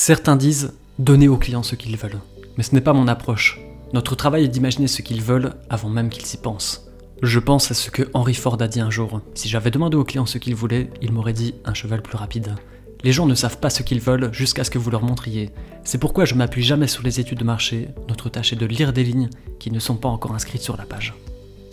Certains disent « donnez aux clients ce qu'ils veulent ». Mais ce n'est pas mon approche. Notre travail est d'imaginer ce qu'ils veulent avant même qu'ils y pensent. Je pense à ce que Henry Ford a dit un jour. Si j'avais demandé aux clients ce qu'ils voulaient, il m'aurait dit un cheval plus rapide. Les gens ne savent pas ce qu'ils veulent jusqu'à ce que vous leur montriez. C'est pourquoi je m'appuie jamais sur les études de marché. Notre tâche est de lire des lignes qui ne sont pas encore inscrites sur la page.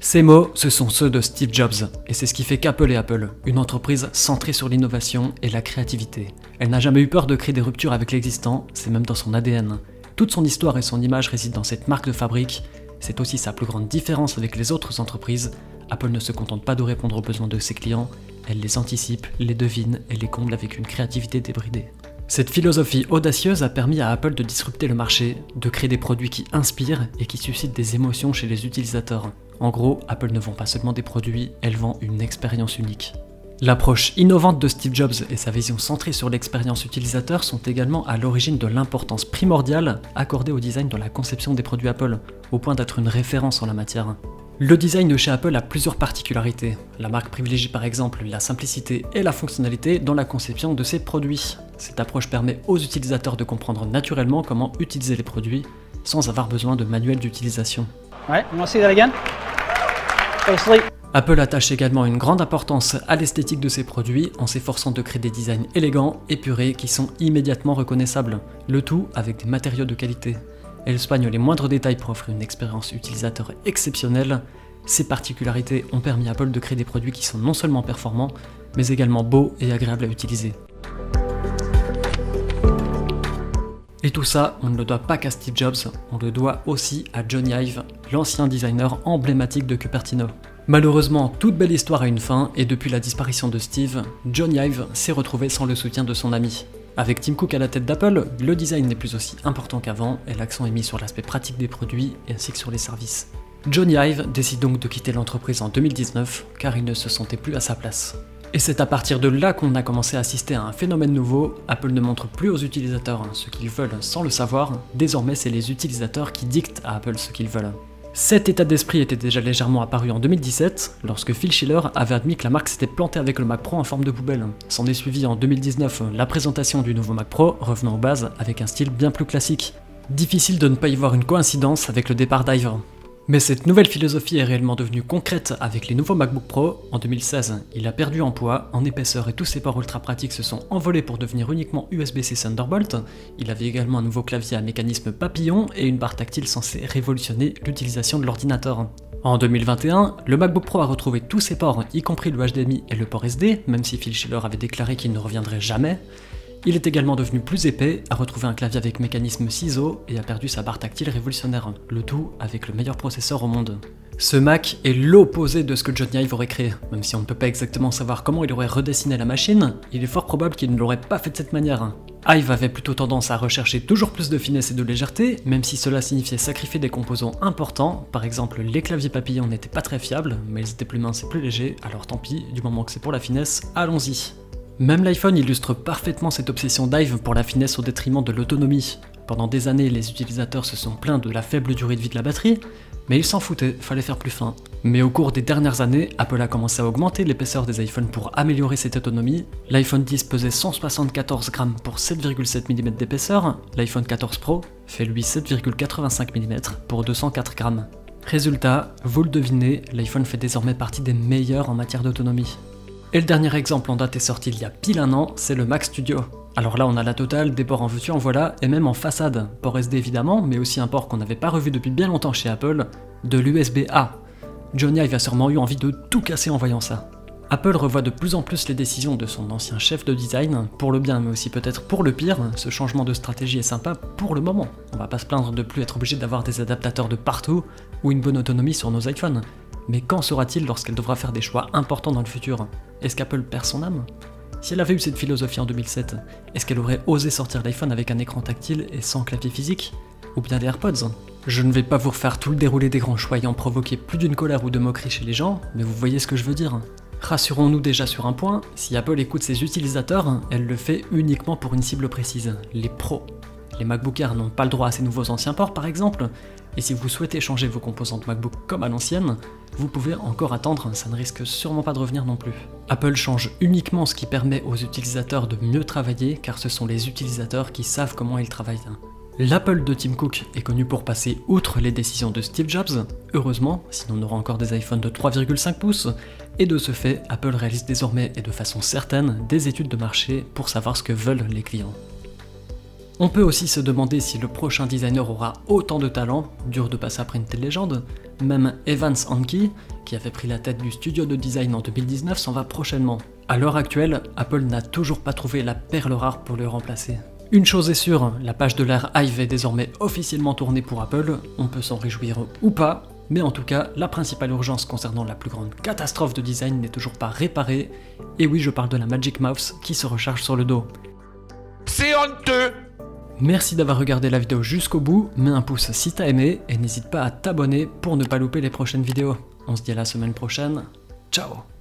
Ces mots, ce sont ceux de Steve Jobs, et c'est ce qui fait qu'Apple est Apple, une entreprise centrée sur l'innovation et la créativité. Elle n'a jamais eu peur de créer des ruptures avec l'existant, c'est même dans son ADN. Toute son histoire et son image résident dans cette marque de fabrique, c'est aussi sa plus grande différence avec les autres entreprises. Apple ne se contente pas de répondre aux besoins de ses clients, elle les anticipe, les devine et les comble avec une créativité débridée. Cette philosophie audacieuse a permis à Apple de disrupter le marché, de créer des produits qui inspirent et qui suscitent des émotions chez les utilisateurs. En gros, Apple ne vend pas seulement des produits, elle vend une expérience unique. L'approche innovante de Steve Jobs et sa vision centrée sur l'expérience utilisateur sont également à l'origine de l'importance primordiale accordée au design dans la conception des produits Apple, au point d'être une référence en la matière. Le design de chez Apple a plusieurs particularités. La marque privilégie par exemple la simplicité et la fonctionnalité dans la conception de ses produits. Cette approche permet aux utilisateurs de comprendre naturellement comment utiliser les produits sans avoir besoin de manuel d'utilisation. Apple attache également une grande importance à l'esthétique de ses produits en s'efforçant de créer des designs élégants, épurés, qui sont immédiatement reconnaissables, le tout avec des matériaux de qualité. Elle soigne les moindres détails pour offrir une expérience utilisateur exceptionnelle. Ces particularités ont permis à Apple de créer des produits qui sont non seulement performants, mais également beaux et agréables à utiliser. Et tout ça, on ne le doit pas qu'à Steve Jobs, on le doit aussi à Jony Ive, l'ancien designer emblématique de Cupertino. Malheureusement, toute belle histoire a une fin, et depuis la disparition de Steve, Jony Ive s'est retrouvé sans le soutien de son ami. Avec Tim Cook à la tête d'Apple, le design n'est plus aussi important qu'avant, et l'accent est mis sur l'aspect pratique des produits ainsi que sur les services. Jony Ive décide donc de quitter l'entreprise en 2019, car il ne se sentait plus à sa place. Et c'est à partir de là qu'on a commencé à assister à un phénomène nouveau. Apple ne montre plus aux utilisateurs ce qu'ils veulent sans le savoir, désormais c'est les utilisateurs qui dictent à Apple ce qu'ils veulent. Cet état d'esprit était déjà légèrement apparu en 2017, lorsque Phil Schiller avait admis que la marque s'était plantée avec le Mac Pro en forme de poubelle. S'en est suivi en 2019 la présentation du nouveau Mac Pro, revenant aux bases avec un style bien plus classique. Difficile de ne pas y voir une coïncidence avec le départ d'Ive. Mais cette nouvelle philosophie est réellement devenue concrète avec les nouveaux MacBook Pro. En 2016, il a perdu en poids, en épaisseur et tous ses ports ultra pratiques se sont envolés pour devenir uniquement USB-C Thunderbolt. Il avait également un nouveau clavier à mécanisme papillon et une barre tactile censée révolutionner l'utilisation de l'ordinateur. En 2021, le MacBook Pro a retrouvé tous ses ports, y compris le HDMI et le port SD, même si Phil Schiller avait déclaré qu'il ne reviendrait jamais. Il est également devenu plus épais, a retrouvé un clavier avec mécanisme ciseau et a perdu sa barre tactile révolutionnaire, le tout avec le meilleur processeur au monde. Ce Mac est l'opposé de ce que Jony Ive aurait créé. Même si on ne peut pas exactement savoir comment il aurait redessiné la machine, il est fort probable qu'il ne l'aurait pas fait de cette manière. Ive avait plutôt tendance à rechercher toujours plus de finesse et de légèreté, même si cela signifiait sacrifier des composants importants. Par exemple, les claviers papillons n'étaient pas très fiables, mais ils étaient plus minces et plus légers, alors tant pis, du moment que c'est pour la finesse, allons-y. Même l'iPhone illustre parfaitement cette obsession d'Ive pour la finesse au détriment de l'autonomie. Pendant des années, les utilisateurs se sont plaints de la faible durée de vie de la batterie, mais ils s'en foutaient, fallait faire plus fin. Mais au cours des dernières années, Apple a commencé à augmenter l'épaisseur des iPhones pour améliorer cette autonomie. L'iPhone 10 pesait 174 grammes pour 7,7 mm d'épaisseur, l'iPhone 14 Pro fait lui 7,85 mm pour 204 grammes. Résultat, vous le devinez, l'iPhone fait désormais partie des meilleurs en matière d'autonomie. Et le dernier exemple en date est sorti il y a pile un an, c'est le Mac Studio. Alors là on a la totale, des ports en veux-tu en voilà, et même en façade. Port SD évidemment, mais aussi un port qu'on n'avait pas revu depuis bien longtemps chez Apple, de l'USB-A. Jony Ive a sûrement eu envie de tout casser en voyant ça. Apple revoit de plus en plus les décisions de son ancien chef de design, pour le bien mais aussi peut-être pour le pire. Ce changement de stratégie est sympa pour le moment. On va pas se plaindre de plus être obligé d'avoir des adaptateurs de partout, ou une bonne autonomie sur nos iPhones. Mais quand sera-t-il lorsqu'elle devra faire des choix importants dans le futur? Est-ce qu'Apple perd son âme? Si elle avait eu cette philosophie en 2007, est-ce qu'elle aurait osé sortir l'iPhone avec un écran tactile et sans clavier physique? Ou bien les AirPods? Je ne vais pas vous refaire tout le déroulé des grands choix ayant provoqué plus d'une colère ou de moquerie chez les gens, mais vous voyez ce que je veux dire. Rassurons-nous déjà sur un point, si Apple écoute ses utilisateurs, elle le fait uniquement pour une cible précise, les pros. Les MacBook Air n'ont pas le droit à ces nouveaux anciens ports par exemple, Et si vous souhaitez changer vos composantes MacBook comme à l'ancienne, vous pouvez encore attendre, ça ne risque sûrement pas de revenir non plus. Apple change uniquement ce qui permet aux utilisateurs de mieux travailler, car ce sont les utilisateurs qui savent comment ils travaillent. L'Apple de Tim Cook est connu pour passer outre les décisions de Steve Jobs, heureusement, sinon on aura encore des iPhones de 3,5 pouces, et de ce fait, Apple réalise désormais et de façon certaine des études de marché pour savoir ce que veulent les clients. On peut aussi se demander si le prochain designer aura autant de talent, dur de passer après une telle légende. Même Evans Anki, qui avait pris la tête du studio de design en 2019, s'en va prochainement. À l'heure actuelle, Apple n'a toujours pas trouvé la perle rare pour le remplacer. Une chose est sûre, la page de l'ère Hive est désormais officiellement tournée pour Apple, on peut s'en réjouir ou pas, mais en tout cas, la principale urgence concernant la plus grande catastrophe de design n'est toujours pas réparée, et oui, je parle de la Magic Mouse qui se recharge sur le dos. C'est honteux! Merci d'avoir regardé la vidéo jusqu'au bout, mets un pouce si t'as aimé et n'hésite pas à t'abonner pour ne pas louper les prochaines vidéos. On se dit à la semaine prochaine, ciao!